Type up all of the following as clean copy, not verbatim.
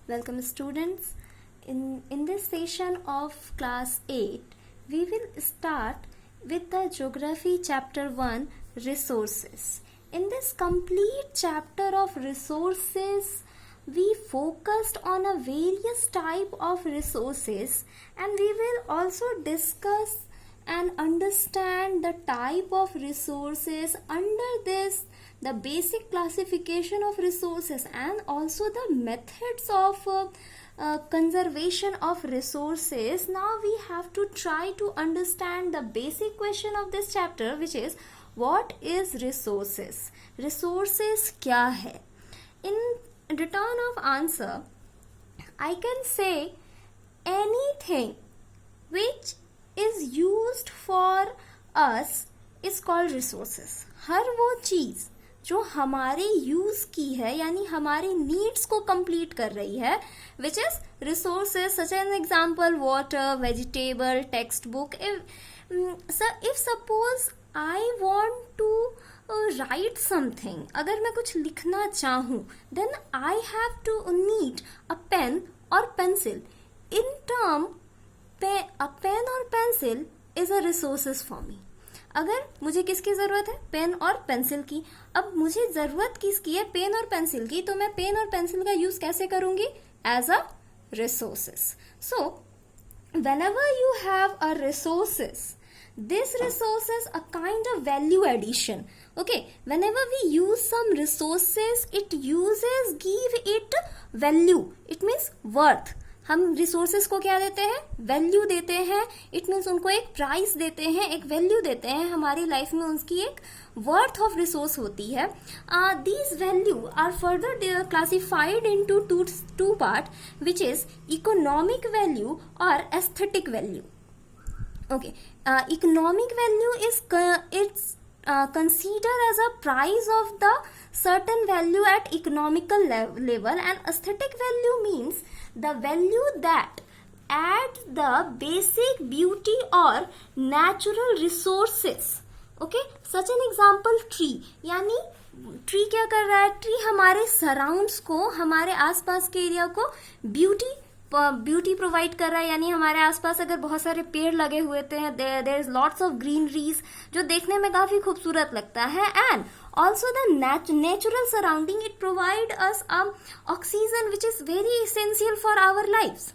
Welcome students. In this session of class 8, we will start with the geography chapter 1 resources. In this complete chapter of resources, we focused on a various type of resources, and we will also discuss and understand the type of resources under this, the basic classification of resources, and also the methods of conservation of resources. Now we have to try to understand the basic question of this chapter, which is what is resources? Resources क्या है? In return of answer, I can say anything which is used for us is called resources. हर वो चीज जो हमारे use की है, यानी हमारे नीड्स को कंप्लीट कर रही है, which is resources. Such an example water, vegetable, text book. If suppose I want to write something, अगर मैं कुछ लिखना चाहूँ, then I have to need a pen और pencil. In term a pen और pencil is a resources for me. अगर मुझे किसकी जरूरत है? पेन और पेंसिल की. अब मुझे जरूरत किसकी है? पेन और पेंसिल की. तो मैं पेन और पेंसिल का यूज कैसे करूंगी? As a resources. So whenever you have a resources, this resources a kind of value addition. Okay, whenever we use some resources, it uses give it value. It means worth. हम resources को क्या देते हैं? Value देते हैं. It means उनको एक price देते हैं, एक वैल्यू देते हैं. हमारी लाइफ में उसकी एक वर्थ ऑफ रिसोर्स होती है. These value are further classified into two part, which is economic value और aesthetic value. Okay, economic value is it's considered as a price of the certain value at economical level, and aesthetic value means the value that adds the basic beauty or natural resources. Okay, such an example tree. यानी tree क्या कर रहा है? Tree हमारे surrounds को, हमारे आसपास के एरिया को ब्यूटी प्रोवाइड कर रहा है. यानी हमारे आसपास अगर बहुत सारे पेड़ लगे हुए थे, there is lots of greeneries, जो देखने में काफी खूबसूरत लगता है. And also the natural surrounding, it provide us oxygen which is very essential for our life.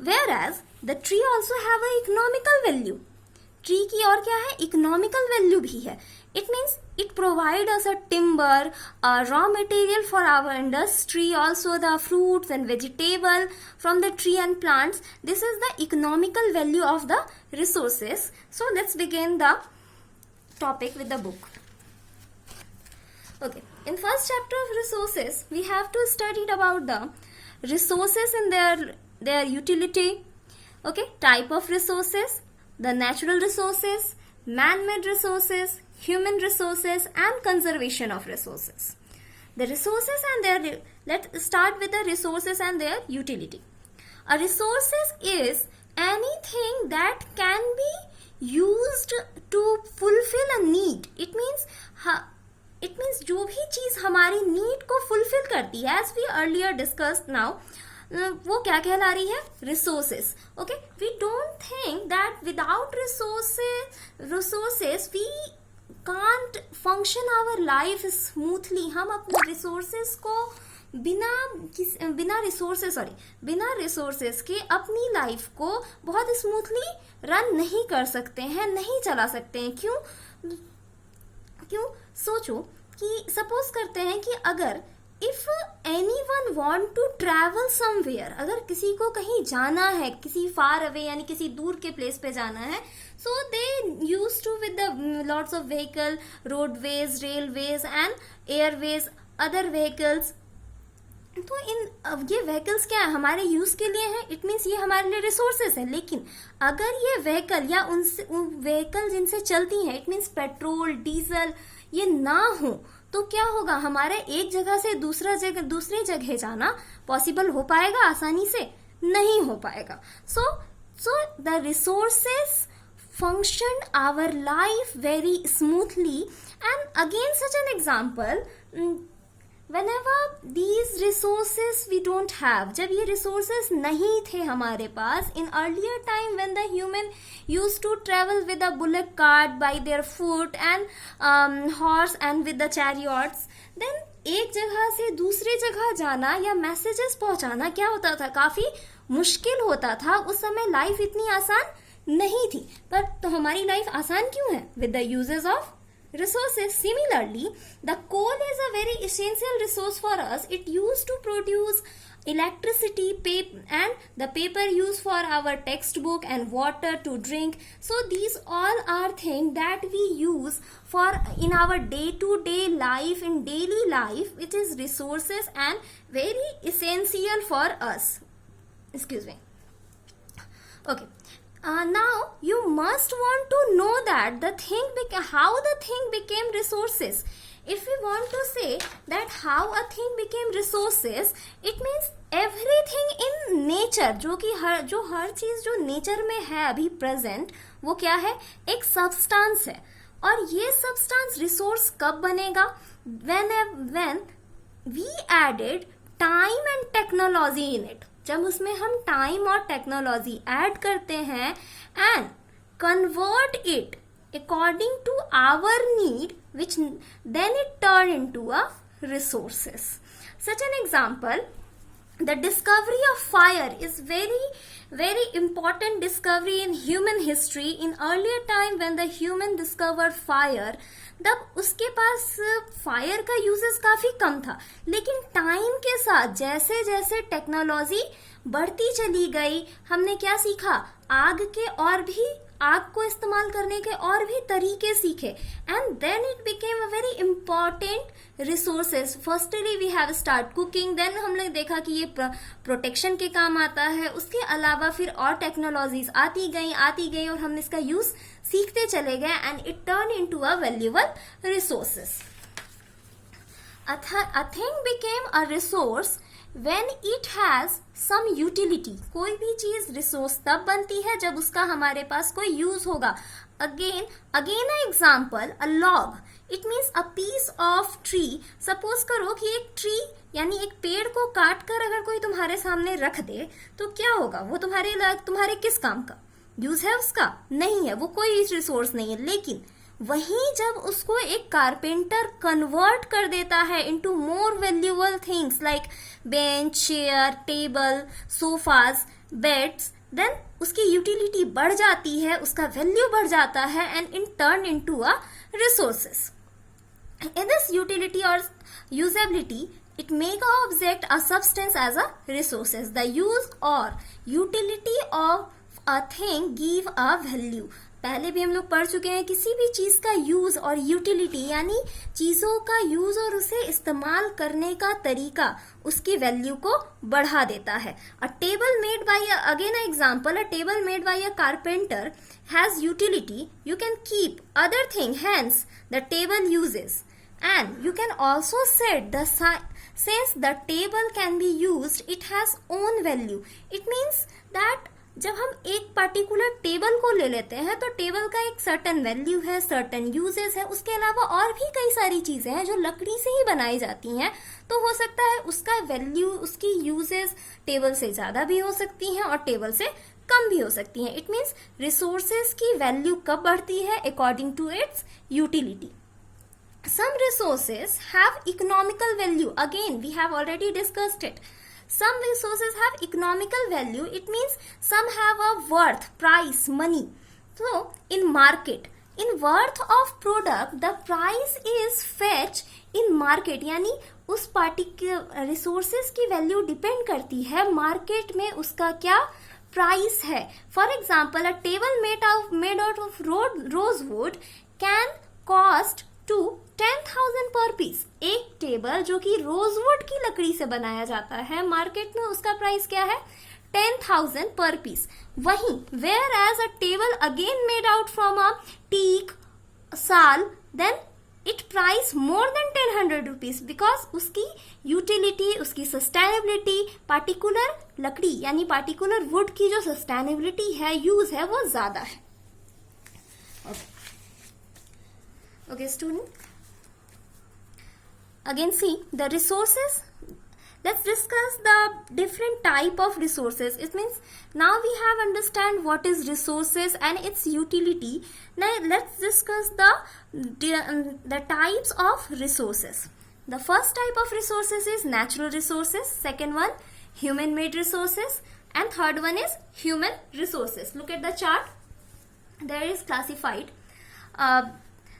Whereas the tree also have a economical value. Tree की और क्या है? इकोनॉमिकल वैल्यू भी है. It means it provides us a timber, a raw material for our industry, also the fruits and vegetable from the tree and plants. This is the economical value of the resources. So let's begin the topic with the book. Okay, in first chapter of resources, we have to study about the resources and their utility. Okay, type of resources, the natural resources, man-made resources, human resources, and conservation of resources. The resources and their, let's start with the resources and their utility. A resources is anything that can be used to fulfill a need. It means जो भी चीज हमारी need को fulfil करती है, as we earlier discussed now, वो क्या कहला रही है? Resources. Okay, we don't think that without resources we can't function our life smoothly. हम अपने रिसोर्सेस को बिना रिसोर्सेस के अपनी लाइफ को बहुत स्मूथली रन नहीं कर सकते हैं, नहीं चला सकते हैं. क्यों? सोचो कि सपोज करते हैं कि अगर if anyone want to travel somewhere, अगर किसी को कहीं जाना है, किसी फार अवे यानी किसी दूर के प्लेस पे जाना है, so they use to with the lots of vehicle, roadways, railways and airways, other vehicles. तो ये व्हीकल्स क्या है? हमारे यूज के लिए है. इट मीन्स ये हमारे लिए रिसोर्सेस है. लेकिन अगर ये व्हीकल या व्हीकल जिनसे चलती हैं, इट मीन्स पेट्रोल, डीजल, ये ना हो तो क्या होगा? हमारे एक जगह से दूसरी जगह जाना पॉसिबल हो पाएगा आसानी से? नहीं हो पाएगा. So the resources function our life very smoothly. And again such an example, whenever these resources we don't have, जब ये resources नहीं थे हमारे पास, in earlier time when the human used to travel with a bullock cart by their foot and horse and with the chariots, then एक जगह से दूसरी जगह जाना या मैसेजेस पहुंचाना क्या होता था, काफी मुश्किल होता था. उस समय लाइफ इतनी आसान नहीं थी, पर तो हमारी लाइफ आसान क्यों है? With the uses of resources. Similarly, the coal is a very essential resource for us. It used to produce electricity, and the paper used for our textbook and water to drink. So these all are things that we use for in our day-to-day life, in daily life, which is resources and very essential for us. Excuse me. Okay. Now you must want to know that how the thing became resources. If we want to say that how a thing became resources, it means everything in nature, जो हर चीज जो nature में है अभी present, वो क्या है? एक सब्सटेंस है. और ये सब्सटेंस रिसोर्स कब बनेगा? when we added time and technology in it. जब उसमें हम टाइम और टेक्नोलॉजी ऐड करते हैं and convert it according to our need, which then it turn into a resources. Such an example, the discovery of fire is very important discovery in human history. In earlier time when the human discovered fire, तब उसके पास fire का uses काफी कम था, लेकिन time के साथ जैसे जैसे टेक्नोलॉजी बढ़ती चली गई, हमने क्या सीखा? आग को इस्तेमाल करने के और भी तरीके सीखे. And then it became a very important resources. Firstly we have start cooking, then हमने देखा कि ये प्रोटेक्शन के काम आता है. उसके अलावा फिर और टेक्नोलॉजीज आती गई और हमने इसका यूज सीखते चले गए and it turn into a valuable resources. A thing became a resource when it has some utility. कोई भी चीज रिसोर्स तब बनती है जब उसका हमारे पास कोई यूज होगा. Again an example, a log. It means a piece of tree. Suppose करो कि एक ट्री यानी एक पेड़ को काट कर अगर कोई तुम्हारे सामने रख दे तो क्या होगा? वो तुम्हारे किस काम का यूज है? उसका नहीं है, वो कोई रिसोर्स नहीं है. लेकिन वहीं जब उसको एक कारपेंटर कन्वर्ट कर देता है into more valuable things like bench, chair, table, sofas, beds, then उसकी यूटिलिटी बढ़ जाती है, उसका वैल्यू बढ़ जाता है and in turn into a resources. In this utility और usability, it make a object a substance as a resources. The use or utility of a thing give a value. पहले भी हम लोग पढ़ चुके हैं, किसी भी चीज का यूज और यूटिलिटी यानी चीजों का यूज और उसे इस्तेमाल करने का तरीका उसकी वैल्यू को बढ़ा देता है. अ table made by again a example, a table made by a carpenter has utility. You can keep other thing, hence the table uses. And you can also set the since the table can be used, it has own value. It means that जब हम एक particular table को ले लेते हैं तो table का एक सर्टेन वैल्यू है, सर्टेन यूजेस है. उसके अलावा और भी कई सारी चीजें हैं जो लकड़ी से ही बनाई जाती हैं, तो हो सकता है उसका वैल्यू, उसकी यूजेस टेबल से ज्यादा भी हो सकती हैं और टेबल से कम भी हो सकती हैं. इट मीन्स रिसोर्सेस की वैल्यू कब बढ़ती है? According to its utility. Some resources have economical value. Again, we have already discussed it. Some resources have economical value. It means some have a worth, price, money. So, in market, in worth of product, the price is fetched in market. यानी उस particular resources की value depend करती है market में उसका क्या price है. For example, a table made out of rosewood can cost to 10,000 पर पीस. एक टेबल जो कि रोजवुड की लकड़ी से बनाया जाता है, मार्केट में उसका प्राइस क्या है? 10,000 पर पीस. वहीं whereas a table again made out from a teak, साल, then it price more than 1000 rupees because उसकी यूटिलिटी, उसकी सस्टेनेबिलिटी, पार्टिकुलर लकड़ी यानी पार्टिकुलर वुड की जो सस्टेनेबिलिटी है, यूज है, वो ज्यादा है. Okay, student. again see the resources. Let's discuss the different type of resources. It means now we have understand what is resources and its utility. Now let's discuss the types of resources. The first type of resources is natural resources, second one human made resources, and third one is human resources. Look at the chart. There is classified.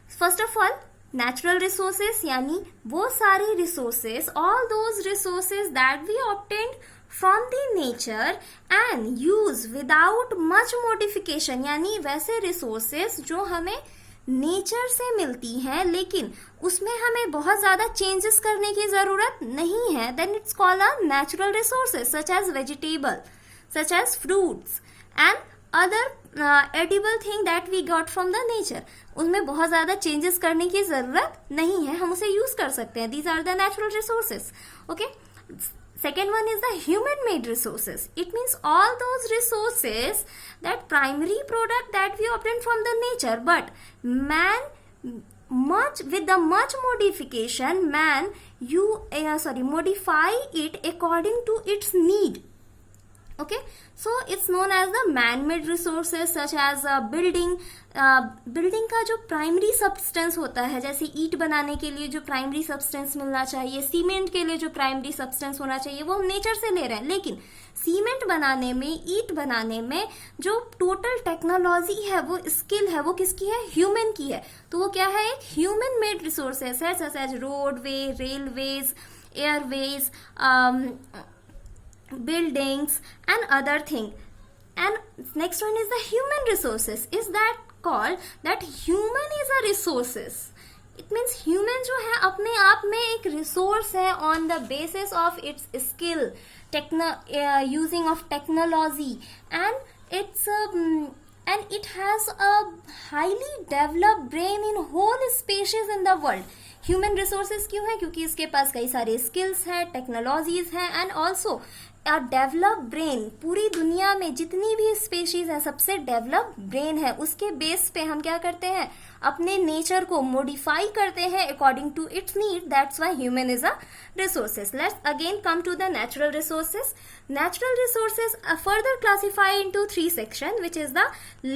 First of all, natural resources यानी वो सारी resources, all those resources that we obtained from the nature and use without much modification, यानी वैसे resources जो हमें nature से मिलती हैं लेकिन उसमें हमें बहुत ज़्यादा चेंजेस करने की ज़रूरत नहीं है, then it's called a natural resources such as vegetable, such as fruits and other edible thing that we got from the nature. उसमें बहुत ज़्यादा चेंजेस करने की ज़रूरत नहीं है, हम उसे यूज़ कर सकते हैं. These are the natural resources. Okay. Second one is the human made resources. It means all those resources, that primary product that we obtain from the nature, but man with the much modification, man modify it according to its need. Okay, so it's known as the man-made resources such as building. Building का जो primary substance होता है, जैसे ईंट बनाने के लिए जो प्राइमरी सब्सटेंस मिलना चाहिए, सीमेंट के लिए जो प्राइमरी सब्सटेंस होना चाहिए, वो हम नेचर से ले रहे हैं. लेकिन सीमेंट बनाने में, ईंट बनाने में जो टोटल टेक्नोलॉजी है, वो स्किल है, वो किसकी है? ह्यूमन की है. तो वो क्या है? एक ह्यूमन मेड रिसोर्सेस है, such as roadway, railways, airways, buildings and other thing. And next one is the human resources. Is that called that human is a resources? It means human जो है अपने आप में एक resource है on the basis of its skill, using of technology, and it has a highly developed brain in whole species in the world. Human resources क्यों है? क्योंकि इसके पास कई सारे स्किल्स हैं, टेक्नोलॉजीज हैं, and also a develop brain. पूरी दुनिया में जितनी भी स्पीशीज है, सबसे डेवलप ब्रेन है. उसके बेस पे हम क्या करते हैं? अपने नेचर को मॉडिफाई करते हैं according to its need. That's why human is a resources. Let's again come to the natural resources. Natural resources are further classified into three sections, which is the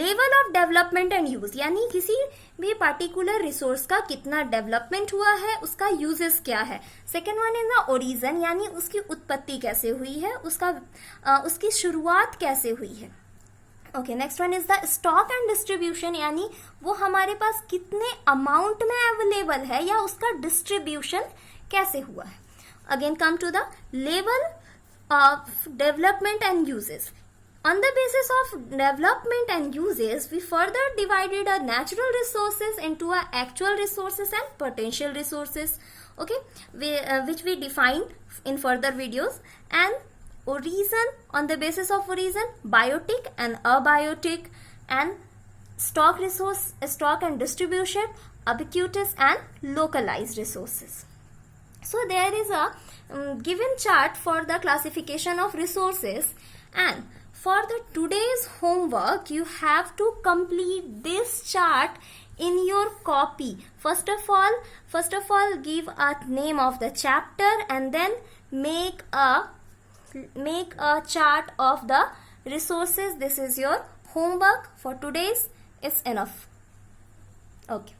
level of development and use. यानी किसी भी particular resource का कितना development हुआ है, उसका uses क्या है. Second one is the origin, यानी उसकी उत्पत्ति कैसे हुई है, उसकी शुरुआत कैसे हुई है. Okay, next one is the stock and distribution, यानी वो हमारे पास कितने अमाउंट में अवेलेबल है या उसका डिस्ट्रीब्यूशन कैसे हुआ है. Again come to the level of development and uses. On the basis of development and uses, we further divided our natural resources into our actual resources and potential resources. Okay, which we defined in further videos. And origin, on the basis of origin, biotic and abiotic, and stock and distribution, ubiquitous and localized resources. So there is a given chart for the classification of resources, and for the today's homework you have to complete this chart in your copy. First of all give a name of the chapter and then make a chart of the resources. This is your homework for today's. It's enough. Okay.